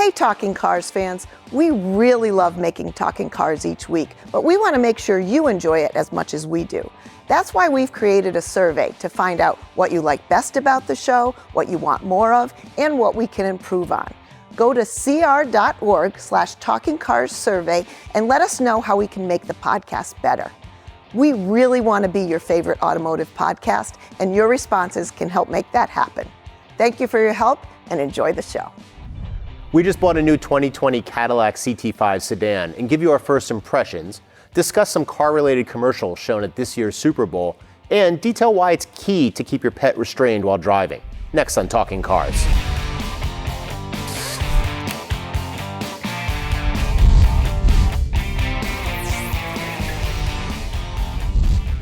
Hey Talking Cars fans, we really love making Talking Cars each week, but we want to make sure you enjoy it as much as we do. That's why we've created a survey to find out what you like best about the show, what you want more of, and what we can improve on. Go to cr.org/talkingcarssurvey and let us know how we can make the podcast better. We really want to be your favorite automotive podcast, and your responses can help make that happen. Thank you for your help and enjoy the show. We just bought a new 2020 Cadillac CT5 sedan and give you our first impressions, discuss some car-related commercials shown at this year's Super Bowl, and detail why it's key to keep your pet restrained while driving. Next on Talking Cars.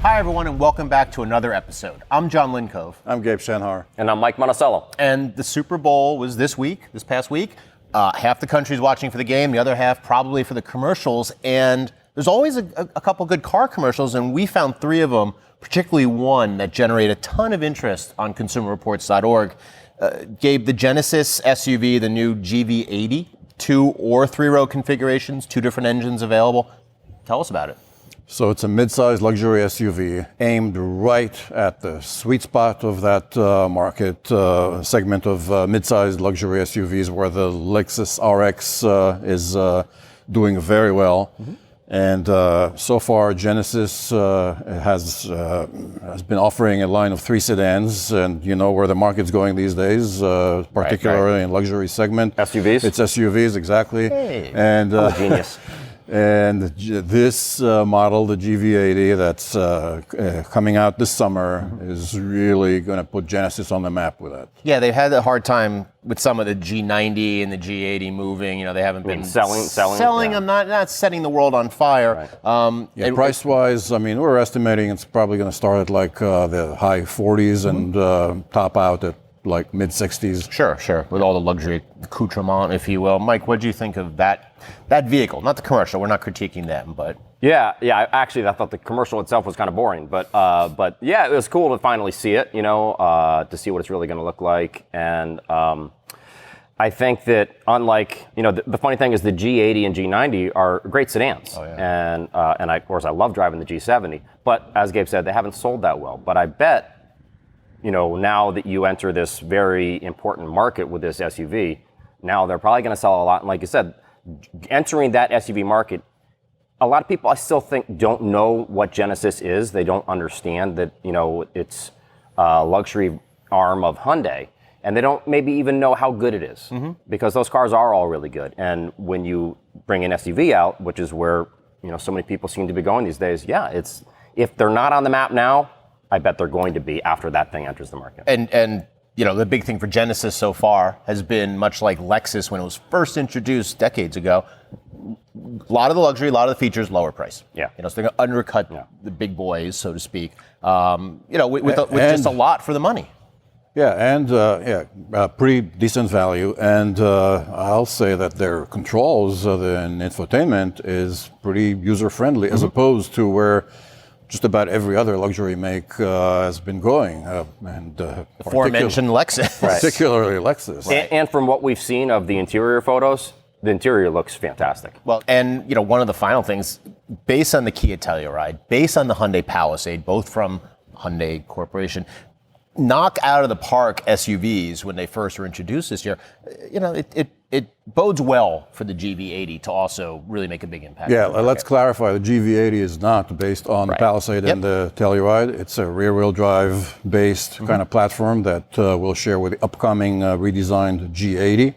Hi everyone and welcome back to another episode. I'm John Lincove. I'm Gabe Shanhar. And I'm Mike Monticello. And the Super Bowl was this past week. Half the country's watching for the game, the other half probably for the commercials. And there's always a couple good car commercials, and we found three of them, particularly one that generated a ton of interest on consumerreports.org. Gabe, the Genesis SUV, the new GV80, 2 or 3-row configurations, 2 different engines available. Tell us about it. So it's a mid-sized luxury SUV aimed right at the sweet spot of that market segment of mid-sized luxury SUVs where the Lexus RX is doing very well. Mm-hmm. And so far, Genesis has been offering a line of 3 sedans, and you know where the market's going these days, particularly in luxury segment. SUVs? It's SUVs, exactly. Hey, and I'm a genius. And this model, the GV80, that's coming out this summer, is really going to put Genesis on the map with that. Yeah, they've had a hard time with some of the G90 and the G80 moving. You know, they haven't been selling them, not setting the world on fire. Right. Price-wise, I mean, we're estimating it's probably going to start at like the high 40s and top out at like mid-60s. Sure, with all the luxury accoutrement, if you will. Mike, what did you think of that vehicle? Not the commercial, we're not critiquing them, but... Yeah, actually, I thought the commercial itself was kind of boring, but yeah, it was cool to finally see it, you know, to see what it's really going to look like, and I think that unlike, you know, the funny thing is the G80 and G90 are great sedans, and of course I love driving the G70, but as Gabe said, they haven't sold that well, but I bet, you know, now that you enter this very important market with this SUV, now they're probably going to sell a lot. And like you said, entering that SUV market, a lot of people I still think don't know what Genesis is. They don't understand that, you know, it's a luxury arm of Hyundai. And they don't maybe even know how good it is, because those cars are all really good. And when you bring an SUV out, which is where, you know, so many people seem to be going these days, yeah, it's, if they're not on the map now, I bet they're going to be after that thing enters the market. And you know, the big thing for Genesis so far has been much like Lexus when it was first introduced decades ago. A lot of the luxury, a lot of the features, lower price. Yeah. You know, so they're going to undercut the big boys, so to speak. You know, with just a lot for the money. Yeah, and pretty decent value. And I'll say that their controls and infotainment is pretty user-friendly, as opposed to where just about every other luxury make has been going, and aforementioned Lexus, particularly Lexus. And from what we've seen of the interior photos, the interior looks fantastic. Well, and you know, one of the final things, based on the Kia Telluride, based on the Hyundai Palisade, both from Hyundai Corporation, knock out of the park SUVs when they first were introduced this year. You know, it bodes well for the GV80 to also really make a big impact. Yeah, let's clarify. The GV80 is not based on the Palisade and the Telluride. It's a rear-wheel drive based kind of platform that we'll share with the upcoming redesigned G80.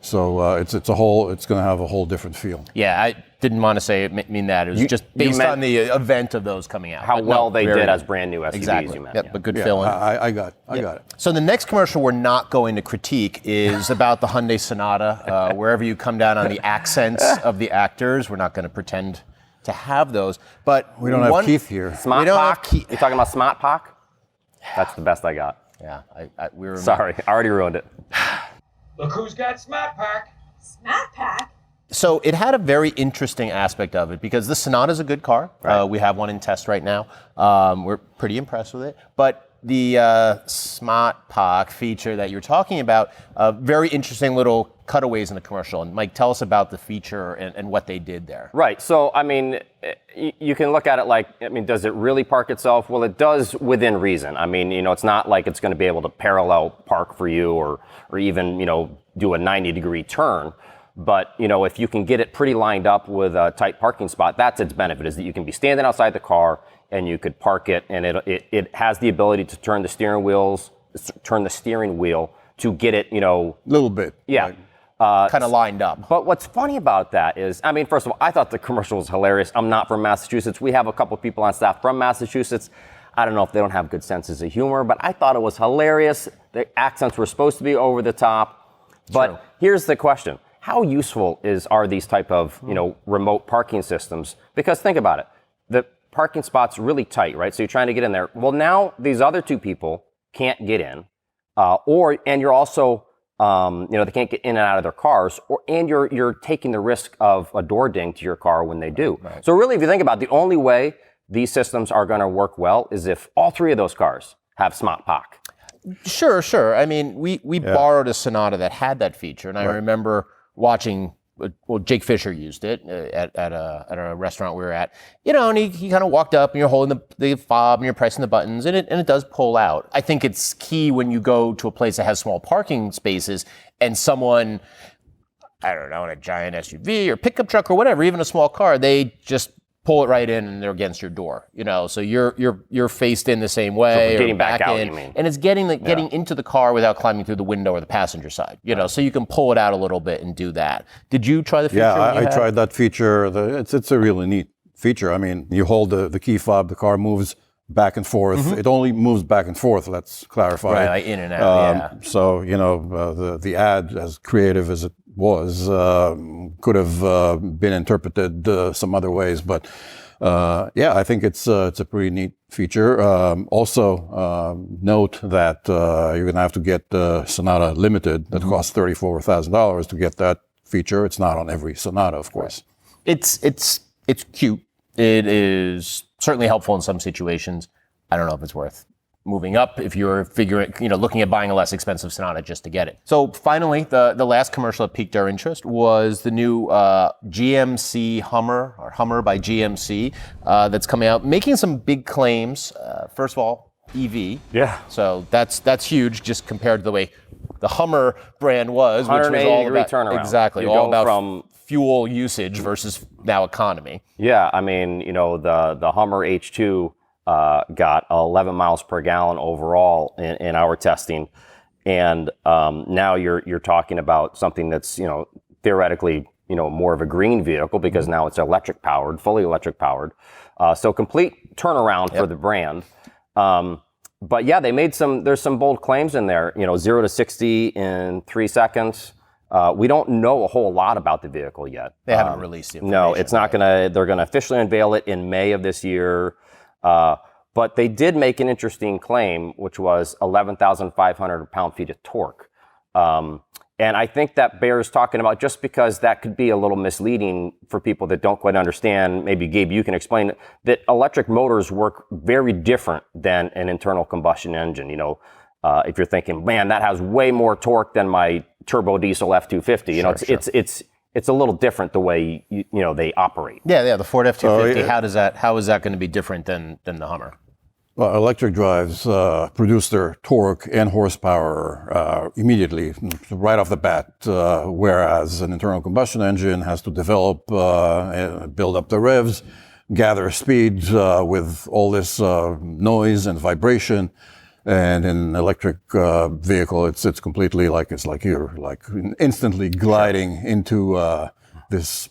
So it's going to have a whole different feel. Yeah, I didn't want to say it mean that. It was just based on the event of those coming out. How well they did as brand new SUVs. Exactly. You meant. Yep, but good feeling. I got it. So the next commercial we're not going to critique is about the Hyundai Sonata. Wherever you come down on the accents of the actors, we're not going to pretend to have those. But we don't have Keith here. Smart Pack? You talking about Smart Pack? That's the best I got. Yeah, we were. Sorry, I already ruined it. Look who's got Smart Pack. Smart Pack? So it had a very interesting aspect of it because the Sonata is a good car. Right. We have one in test right now. We're pretty impressed with it. But the Smart Park feature that you're talking about, very interesting little cutaways in the commercial. And Mike, tell us about the feature and what they did there. Right. So, I mean, you can look at it like, I mean, does it really park itself? Well, it does within reason. I mean, it's not like it's going to be able to parallel park for you or even, do a 90-degree turn. But, if you can get it pretty lined up with a tight parking spot, that's its benefit, is that you can be standing outside the car and you could park it, and it has the ability to turn the steering wheel to get it, little bit. Yeah. Kind of lined up. But what's funny about that is, I mean, first of all, I thought the commercial was hilarious. I'm not from Massachusetts. We have a couple people on staff from Massachusetts. I don't know if they don't have good senses of humor, but I thought it was hilarious. The accents were supposed to be over the top. But True. Here's the question. How useful are these type of, remote parking systems? Because think about it. The parking spot's really tight, right? So you're trying to get in there. Well, now these other two people can't get in. And you're also, they can't get in and out of their cars, and you're taking the risk of a door ding to your car when they do. Right. So really, if you think about it, the only way these systems are going to work well is if all three of those cars have Smart Park. Sure. I mean, we borrowed a Sonata that had that feature, and I remember watching. Well, Jake Fisher used it at a restaurant we were at, and he kind of walked up, and you're holding the fob and you're pressing the buttons, and it does pull out. I think it's key when you go to a place that has small parking spaces and someone, I don't know, in a giant SUV or pickup truck or whatever, even a small car, they just pull it right in and they're against your door, so you're faced in the same way. So getting back out, in, you mean? And it's getting into the car without climbing through the window or the passenger side, so you can pull it out a little bit and do that. Did you try the feature? Yeah, I tried that feature. It's a really neat feature. I mean, you hold the key fob, the car moves back and forth. Mm-hmm. It only moves back and forth, let's clarify. Right, like in and out, So, the ad, as creative as it was, could have been interpreted some other ways. But I think it's a pretty neat feature. Also, note that you're going to have to get the Sonata Limited. That costs $34,000 to get that feature. It's not on every Sonata, of course. It's cute. It is certainly helpful in some situations. I don't know if it's worth moving up if you're looking at buying a less expensive Sonata just to get it. So finally, the last commercial that piqued our interest was the new GMC Hummer, or Hummer by GMC, that's coming out, making some big claims. First of all, EV. Yeah. So that's huge just compared to the way the Hummer brand was, which was all about turnaround. Exactly, you all go about from fuel usage versus now economy. Yeah, I mean, the Hummer H2 got 11 miles per gallon overall in our testing, and now you're talking about something that's theoretically more of a green vehicle because now it's electric powered, fully electric powered. So complete turnaround for the brand. But yeah, there's some bold claims in there. 0 to 60 in 3 seconds. We don't know a whole lot about the vehicle yet. They haven't released the information. No, it's not they're gonna officially unveil it in May of this year. But they did make an interesting claim, which was 11,500 pound-feet of torque. And I think that bears talking about, just because that could be a little misleading for people that don't quite understand. Maybe, Gabe, you can explain it, that electric motors work very different than an internal combustion engine. If you're thinking, man, that has way more torque than my turbo diesel F-250, it's a little different the way they operate. Yeah, the Ford F-250. How is that going to be different than the Hummer? Well, electric drives produce their torque and horsepower immediately, right off the bat, whereas an internal combustion engine has to develop, build up the revs, gather speed with all this noise and vibration. And in an electric vehicle, it's completely it's like you're instantly gliding into this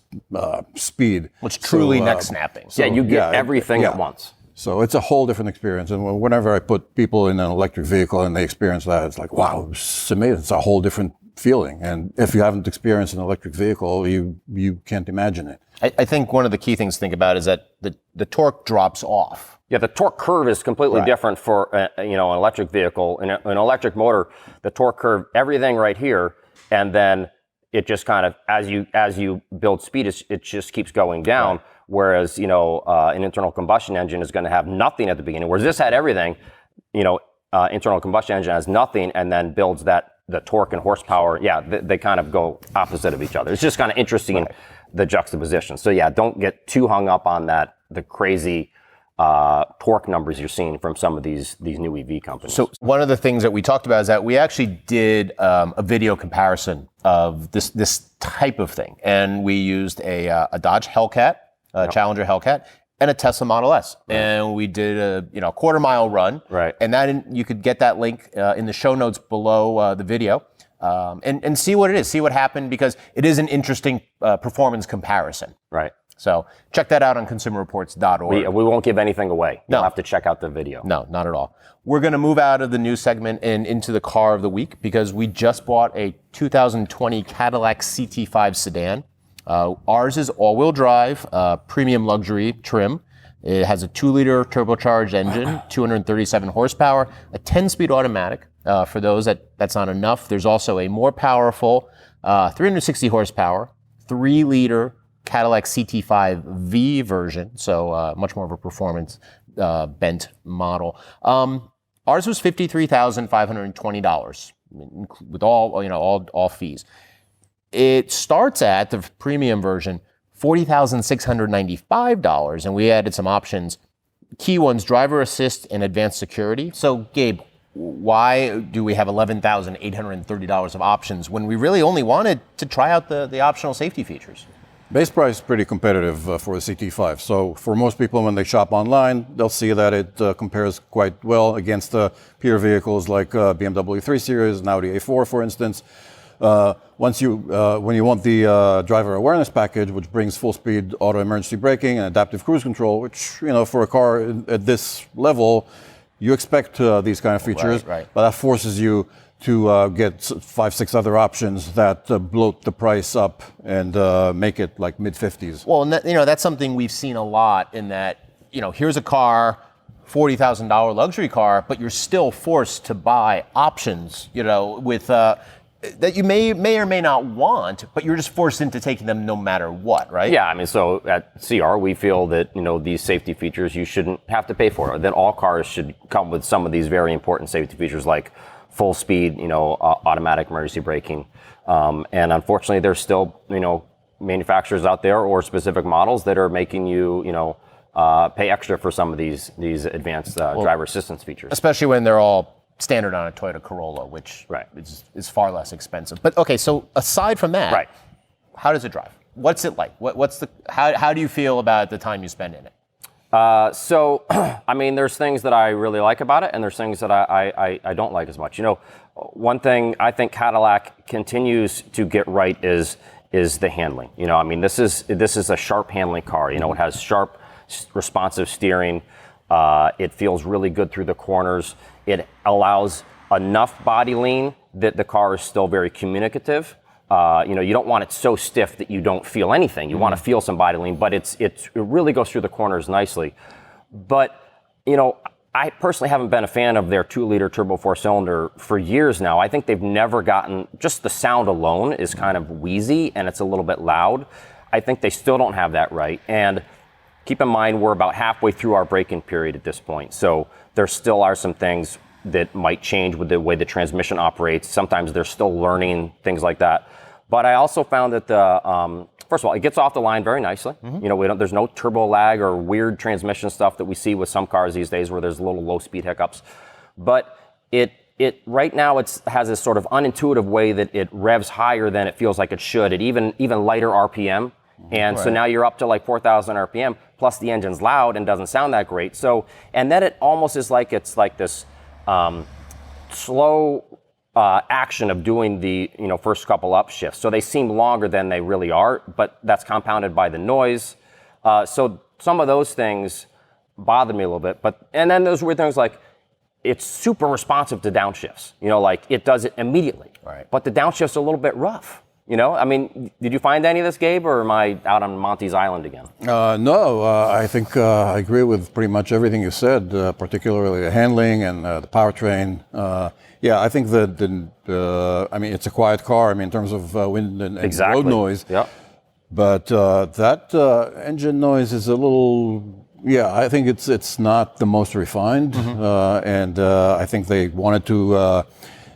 speed. It's truly neck snapping. So, you get everything at once. So it's a whole different experience. And whenever I put people in an electric vehicle and they experience that, it's like, wow, it's amazing. It's a whole different feeling. And if you haven't experienced an electric vehicle, you can't imagine it. I think one of the key things to think about is that the torque drops off. Yeah, the torque curve is completely different for an electric vehicle. In an electric motor, the torque curve, everything right here, and then it just kind of, as you build speed, it just keeps going down. Right. Whereas an internal combustion engine is going to have nothing at the beginning. Whereas this had everything. internal combustion engine has nothing and then builds the torque and horsepower, they kind of go opposite of each other. It's just kind of interesting, the juxtaposition. So yeah, don't get too hung up on the crazy torque numbers you're seeing from some of these new EV companies. So one of the things that we talked about is that we actually did a video comparison of this type of thing, and we used a Dodge Hellcat, Challenger Hellcat, and a Tesla Model S, and we did a quarter-mile run, and that you could get that link in the show notes below the video, and see what it is, see what happened, because it is an interesting performance comparison. Right. So check that out on consumerreports.org. We won't give anything away. You'll have to check out the video. No, not at all. We're going to move out of the news segment and into the car of the week, because we just bought a 2020 Cadillac CT5 sedan. Ours is all-wheel drive, premium luxury trim. It has a 2-liter turbocharged engine, 237 horsepower, a 10-speed automatic. For those that's not enough, there's also a more powerful 360 horsepower, 3-liter Cadillac CT5V version, so much more of a performance bent model. Ours was $53,520 with all fees. It starts at the premium version $40,695, and we added some options. Key ones: driver assist and advanced security. So, Gabe, why do we have $11,830 of options when we really only wanted to try out the optional safety features? Base price is pretty competitive for the CT5. So for most people, when they shop online, they'll see that it compares quite well against peer vehicles like BMW 3 Series and Audi A4, for instance. When you want the driver awareness package, which brings full-speed auto emergency braking and adaptive cruise control, which for a car at this level, you expect these kind of features, right. But that forces you to get 5-6 other options that bloat the price up and make it like mid-50s. Well, and that's something we've seen a lot, in that here's a car, $40,000 luxury car, but you're still forced to buy options, with that you may or may not want, but you're just forced into taking them no matter what, right? Yeah, I mean, so at CR, we feel that, these safety features you shouldn't have to pay for. That all cars should come with some of these very important safety features, like full speed, automatic emergency braking. And unfortunately, there's still, manufacturers out there or specific models that are making you, pay extra for some of these advanced driver assistance features. Especially when they're all standard on a Toyota Corolla, which is far less expensive. But okay, so aside from that, how does it drive? What's it like? How do you feel about the time you spend in it? So, I mean, there's things that I really like about it, and there's things that I don't like as much. One thing I think Cadillac continues to get right is the handling. I mean, this is a sharp handling car. It has sharp, responsive steering. It feels really good through the corners. It allows enough body lean that the car is still very communicative. You don't want it so stiff that you don't feel anything. You want to feel some body lean, but it really goes through the corners nicely. But, I personally haven't been a fan of their 2-liter turbo 4-cylinder for years now. I think they've never gotten, just the sound alone is kind of wheezy and it's a little bit loud. I think they still don't have that right. And keep in mind, we're about halfway through our break-in period at this point. So there still are some things that might change with the way the transmission operates. Sometimes they're still learning things like that. But I also found that first of all, it gets off the line very nicely. There's no turbo lag or weird transmission stuff that we see with some cars these days where there's little low speed hiccups. But it right now has this sort of unintuitive way that it revs higher than it feels like it should at even lighter RPM. And so now you're up to like 4,000 RPM, plus the engine's loud and doesn't sound that great. So, and then it almost is like it's like this slow action of doing the first couple upshifts. So they seem longer than they really are, but that's compounded by the noise. So some of those things bother me a little bit. And then those weird things like it's super responsive to downshifts. Like it does it immediately. Right. But the downshift's a little bit rough. I mean, did you find any of this, Gabe, or am I out on Monty's Island again? No, I think I agree with pretty much everything you said, particularly the handling and the powertrain. I think that it's a quiet car. I mean, in terms of wind and road noise. Yep. But that engine noise is a little Yeah, I think it's not the most refined, and I think they wanted to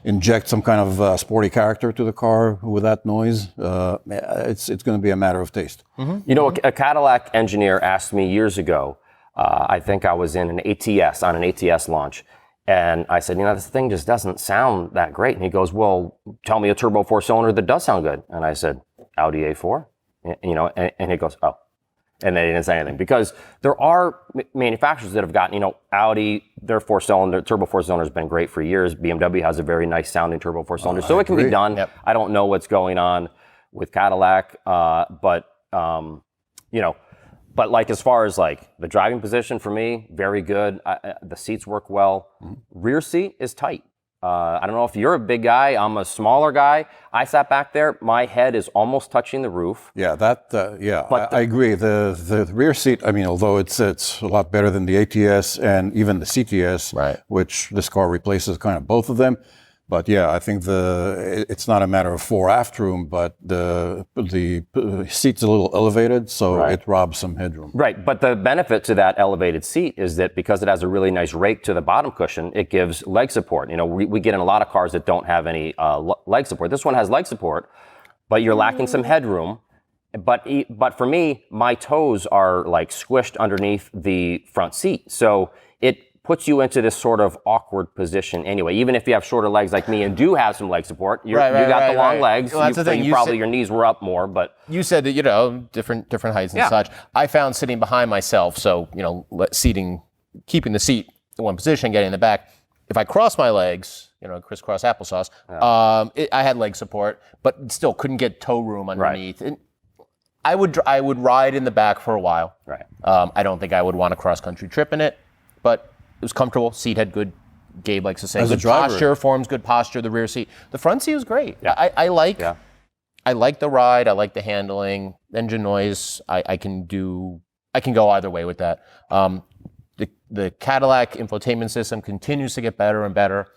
inject some kind of sporty character to the car with that noise. It's going to be a matter of taste. You know, a Cadillac engineer asked me years ago, I think I was in an ATS, on an ATS launch, and I said, you know, this thing just doesn't sound that great. And he goes, well, tell me a turbo 4-cylinder that does sound good. And I said, Audi A4, you know, and he goes, oh. And they didn't say anything, because there are manufacturers that have gotten, you know, Audi, their 4-cylinder, turbo 4-cylinder has been great for years. BMW has a very nice sounding turbo 4-cylinder. So it can be done. Yep. I don't know what's going on with Cadillac, but you know, but like as far as like the driving position for me, very good. The seats work well. Rear seat is tight. I don't know if you're a big guy. I'm a smaller guy. I sat back there. My head is almost touching the roof. Yeah, I agree. The rear seat, I mean, although it's a lot better than the ATS and even the CTS, right, which this car replaces kind of both of them. But yeah, I think it's not a matter of fore aft room, but the seat's a little elevated, so it robs some headroom. Right, but the benefit to that elevated seat is that because it has a really nice rake to the bottom cushion, it gives leg support. You know, we get in a lot of cars that don't have any leg support. This one has leg support, but you're lacking some headroom. But for me, my toes are like squished underneath the front seat, so it puts you into this sort of awkward position anyway. Even if you have shorter legs like me and do have some leg support, you got the long legs. Well, that's the thing. Your knees were up more, but you said that, you know, different heights and such. I found sitting behind myself, so, you know, keeping the seat in one position, getting in the back. If I cross my legs, you know, crisscross applesauce, I had leg support, but still couldn't get toe room underneath. And I would ride in the back for a while. Right. I don't think I would want a cross country trip in it, but it was comfortable. Seat had good, Gabe likes to say, good posture, forms good posture. The rear seat, the front seat was great. Yeah. I like the ride. I like the handling, engine noise. I can go either way with that. The Cadillac infotainment system continues to get better and better.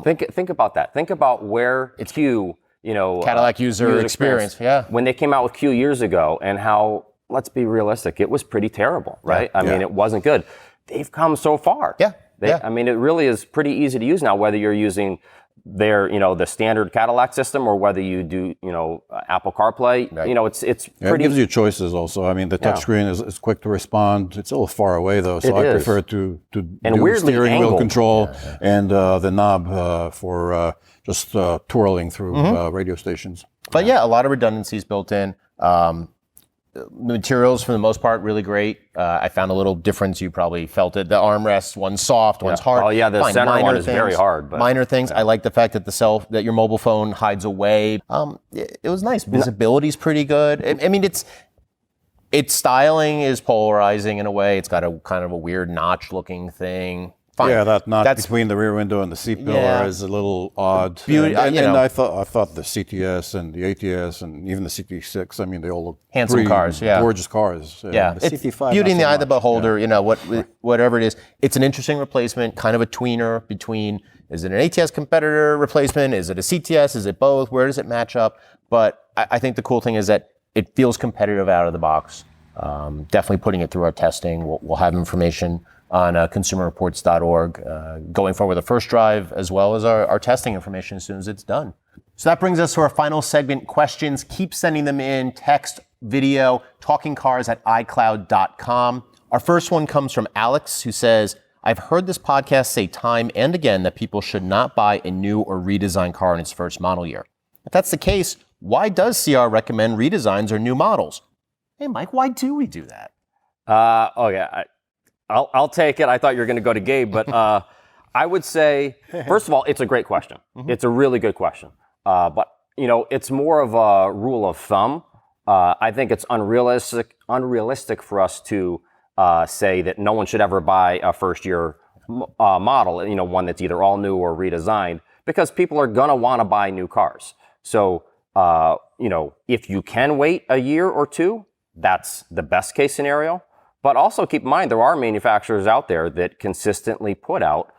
Think about that. Think about where it's Q, you know, Cadillac user experience. Yeah. When they came out with Q years ago, and how, let's be realistic, it was pretty terrible, right? I mean, it wasn't good. They've come so far. I mean, it really is pretty easy to use now, whether you're using their, you know, the standard Cadillac system or whether you do, you know, Apple CarPlay. Right. You know, it's pretty. It gives you choices also. I mean, the touchscreen is quick to respond. It's a little far away though, so I prefer to do steering wheel control and the knob for just twirling through radio stations. But a lot of redundancies built in. The materials, for the most part, really great. I found a little difference. You probably felt it. The armrests, one's soft, one's hard. Oh yeah, the center one is very hard. But minor things. I like the fact that that your mobile phone hides away. It was nice. Visibility's pretty good. I mean, its styling is polarizing in a way. It's got a kind of a weird notch-looking thing. Fine. Yeah, that notch between the rear window and the seat pillar is a little odd. And I thought the CTS and the ATS and even the CT6, I mean, they all look handsome cars, gorgeous cars. The it's CT5, beauty in the eye of the beholder. You know, whatever it is, it's an interesting replacement, kind of a tweener between. Is it an ATS competitor replacement? Is it a CTS? Is it both? Where does it match up? But I think the cool thing is that it feels competitive out of the box. Definitely putting it through our testing. We'll have information on consumerreports.org going forward with the first drive, as well as our testing information as soon as it's done. So that brings us to our final segment, questions. Keep sending them in, text, video, talkingcars@icloud.com. Our first one comes from Alex, who says, I've heard this podcast say time and again that people should not buy a new or redesigned car in its first model year. If that's the case, why does CR recommend redesigns or new models? Hey, Mike, why do we do that? I'll take it. I thought you were going to go to Gabe, but I would say, first of all, it's a great question. It's a really good question. But, you know, it's more of a rule of thumb. I think it's unrealistic for us to say that no one should ever buy a first-year model, you know, one that's either all new or redesigned, because people are going to want to buy new cars. So, you know, if you can wait a year or two, that's the best-case scenario. But also keep in mind, there are manufacturers out there that consistently put out,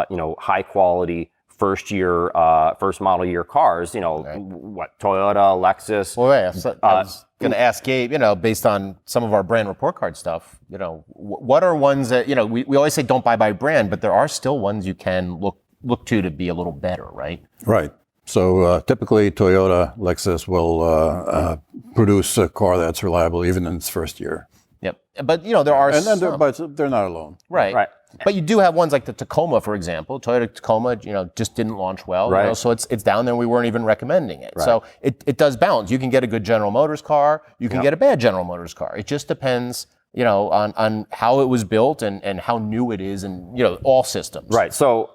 you know, high-quality first model year cars. What Toyota, Lexus. Well, yeah, so I was going to ask Gabe, based on some of our brand report card stuff, what are ones that, we always say don't buy by brand, but there are still ones you can look to be a little better, right? Right. So typically Toyota, Lexus will produce a car that's reliable even in its first year. Yep. But, there are but they're not alone. Right. But you do have ones like the Tacoma, for example. Toyota Tacoma, just didn't launch well. Right. So it's down there. We weren't even recommending it. Right. So it does balance. You can get a good General Motors car. You can get a bad General Motors car. It just depends, on how it was built and how new it is and, all systems. Right. So,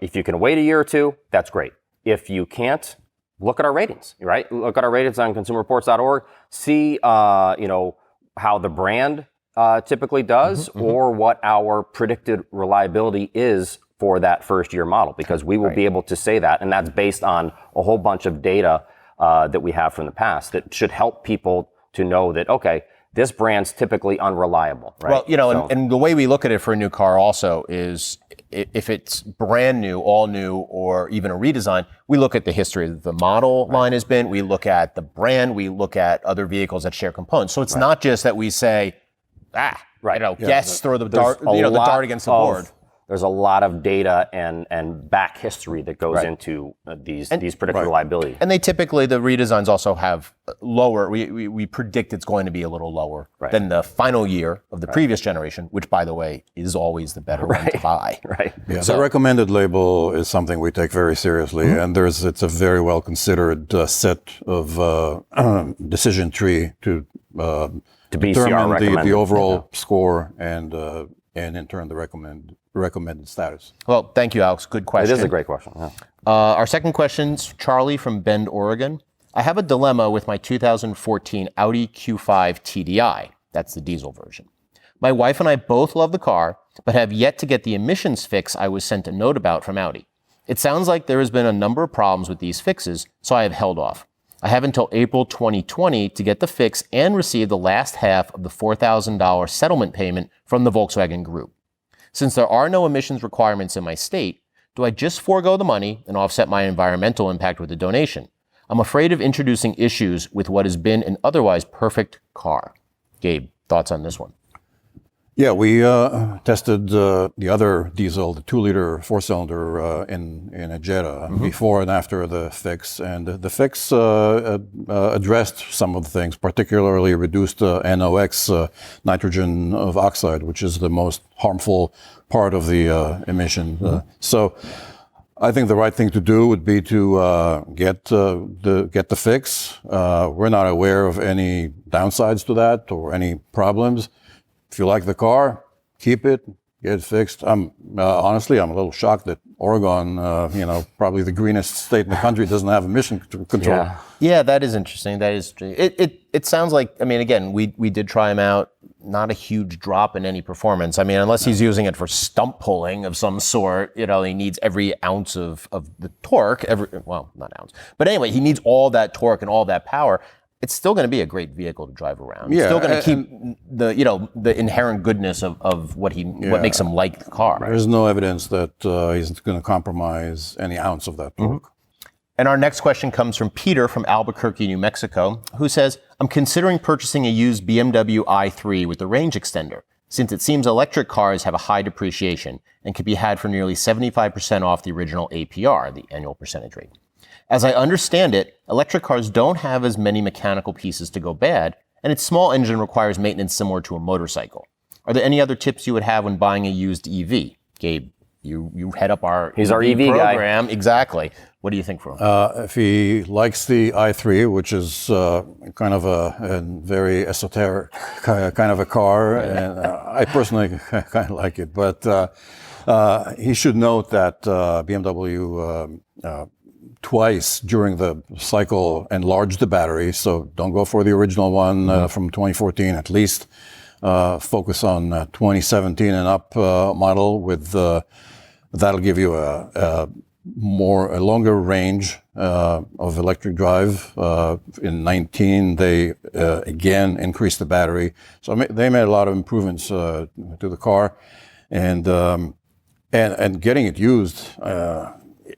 if you can wait a year or two, that's great. If you can't, look at our ratings, right? Look at our ratings on consumerreports.org. See, how the brand typically does or what our predicted reliability is for that first year model, because we will be able to say that. And that's based on a whole bunch of data that we have from the past that should help people to know that, okay, this brand's typically unreliable, right? Well, and the way we look at it for a new car also is if it's brand new, all new, or even a redesign, we look at the history that the model line has been, we look at the brand, we look at other vehicles that share components. So it's not just that we say, guests throw the dart, the dart against the board. There's a lot of data and back history that goes into these predicted reliability. And they typically, the redesigns also have lower, we predict it's going to be a little lower than the final year of the previous generation, which, by the way, is always the better one to buy. Right. Yeah, so the recommended label is something we take very seriously, and it's a very well considered set of decision tree to determine the overall score and in turn the recommended status. Well, thank you, Alex. Good question. It is a great question. Yeah. Our second question's Charlie from Bend, Oregon. I have a dilemma with my 2014 Audi Q5 TDI. That's the diesel version. My wife and I both love the car, but have yet to get the emissions fix I was sent a note about from Audi. It sounds like there has been a number of problems with these fixes, so I have held off. I have until April 2020 to get the fix and receive the last half of the $4,000 settlement payment from the Volkswagen Group. Since there are no emissions requirements in my state, do I just forego the money and offset my environmental impact with the donation? I'm afraid of introducing issues with what has been an otherwise perfect car. Gabe, thoughts on this one? Yeah, we tested the other diesel, the 2-liter 4-cylinder in a Jetta before and after the fix. And the fix addressed some of the things, particularly reduced NOx, nitrogen of oxide, which is the most harmful part of the emission. So I think the right thing to do would be to get the fix. We're not aware of any downsides to that or any problems. If you like the car, keep it, get it fixed. Honestly, I'm a little shocked that Oregon, probably the greenest state in the country, doesn't have emission control. Yeah, that is interesting. That is, it sounds like, again, we did try him out. Not a huge drop in any performance. Unless he's using it for stump pulling of some sort, he needs every ounce of the torque, not ounce. But anyway, he needs all that torque and all that power. It's still going to be a great vehicle to drive around. It's still going to keep the inherent goodness of what makes him like the car. There's no evidence that he's going to compromise any ounce of that torque. And our next question comes from Peter from Albuquerque, New Mexico, who says, I'm considering purchasing a used BMW i3 with the range extender, since it seems electric cars have a high depreciation and can be had for nearly 75% off the original APR, the annual percentage rate. As I understand it, electric cars don't have as many mechanical pieces to go bad, and its small engine requires maintenance similar to a motorcycle. Are there any other tips you would have when buying a used EV? Gabe, you head up our EV program. Guy. Exactly. What do you think for him? If he likes the i3, which is kind of a very esoteric kind of a car, and I personally kind of like it, but he should note that BMW twice during the cycle enlarged the battery, so don't go for the original one from 2014. At least focus on 2017 and up model with that'll give you a longer range of electric drive. In 19, they again increased the battery, so they made a lot of improvements to the car, and getting it used.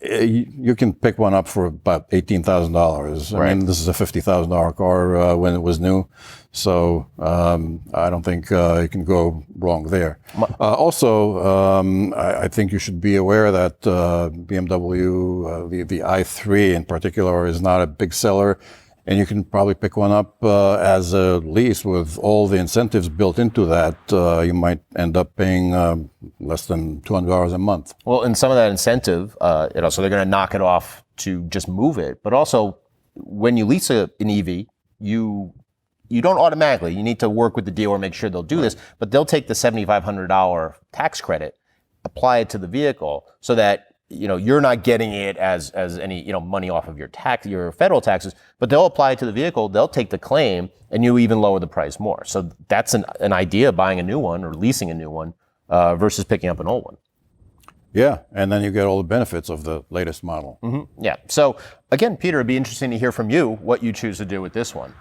You can pick one up for about $18,000. I mean, this is a $50,000 car when it was new, so I don't think you can go wrong there. I think you should be aware that BMW, the i3 in particular, is not a big seller. And you can probably pick one up as a lease with all the incentives built into that. You might end up paying less than $200 a month. Well, and some of that incentive, so they're going to knock it off to just move it. But also, when you lease an EV, you don't automatically. You need to work with the dealer, make sure they'll do this. But they'll take the $7,500 tax credit, apply it to the vehicle, so that you're not getting it as any money off of your federal taxes, but they'll apply it to the vehicle, they'll take the claim, and you even lower the price more. So that's an idea of buying a new one or leasing a new one versus picking up an old one. Yeah, and then you get all the benefits of the latest model. Mm-hmm. Yeah. So again, Peter, it'd be interesting to hear from you what you choose to do with this one.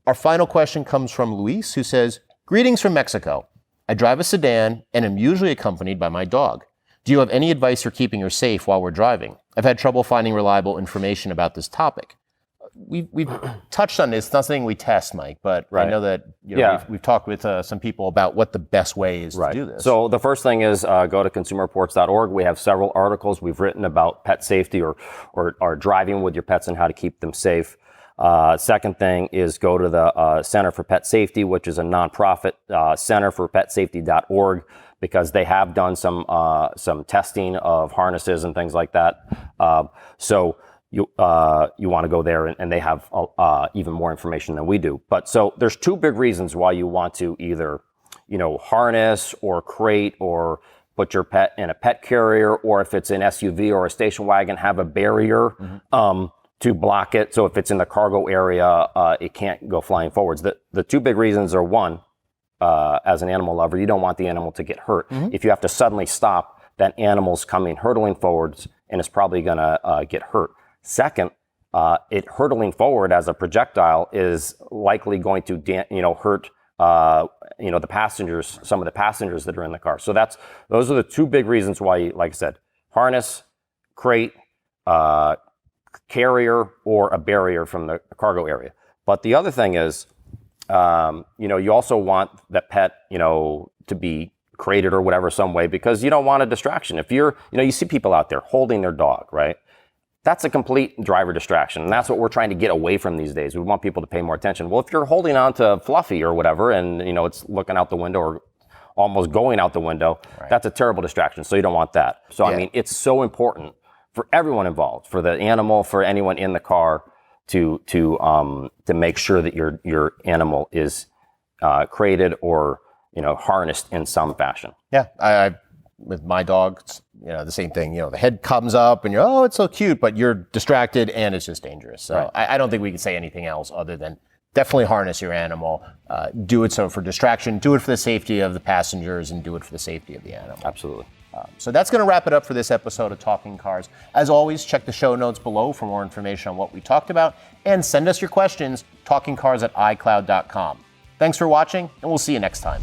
Our final question comes from Luis, who says, "Greetings from Mexico. I drive a sedan and am usually accompanied by my dog. Do you have any advice for keeping her safe while we're driving? I've had trouble finding reliable information about this topic." We've touched on this. It's not something we test, Mike, but I know that we've talked with some people about what the best way is to do this. So the first thing is go to consumerreports.org. We have several articles we've written about pet safety or driving with your pets and how to keep them safe. Second thing is go to the Center for Pet Safety, which is a nonprofit, centerforpetsafety.org. Because they have done some testing of harnesses and things like that. So you want to go there, and they have even more information than we do. But so there's two big reasons why you want to either harness or crate or put your pet in a pet carrier, or if it's an SUV or a station wagon, have a barrier to block it. So if it's in the cargo area, it can't go flying forwards. The two big reasons are, one, as an animal lover, you don't want the animal to get hurt. If you have to suddenly stop, that animal's coming hurtling forwards and is probably going to get hurt. Second, it hurtling forward as a projectile is likely going to hurt the passengers, some of the passengers that are in the car. So those are the two big reasons why, like I said, harness, crate, carrier, or a barrier from the cargo area. But the other thing is, you also want that pet, to be crated or whatever some way, because you don't want a distraction. If you see people out there holding their dog, right? That's a complete driver distraction. And that's what we're trying to get away from these days. We want people to pay more attention. Well, if you're holding on to Fluffy or whatever, and, it's looking out the window or almost going out the window, that's a terrible distraction. So you don't want that. So, I mean, it's so important for everyone involved, for the animal, for anyone in the car, to make sure that your animal is crated or harnessed in some fashion. Yeah, I with my dog, it's, the same thing. The head comes up and you're, it's so cute, but you're distracted and it's just dangerous. So I don't think we can say anything else other than definitely harness your animal. Do it so for distraction. Do it for the safety of the passengers, and do it for the safety of the animal. Absolutely. So that's going to wrap it up for this episode of Talking Cars. As always, check the show notes below for more information on what we talked about, and send us your questions, talkingcars@icloud.com. Thanks for watching, and we'll see you next time.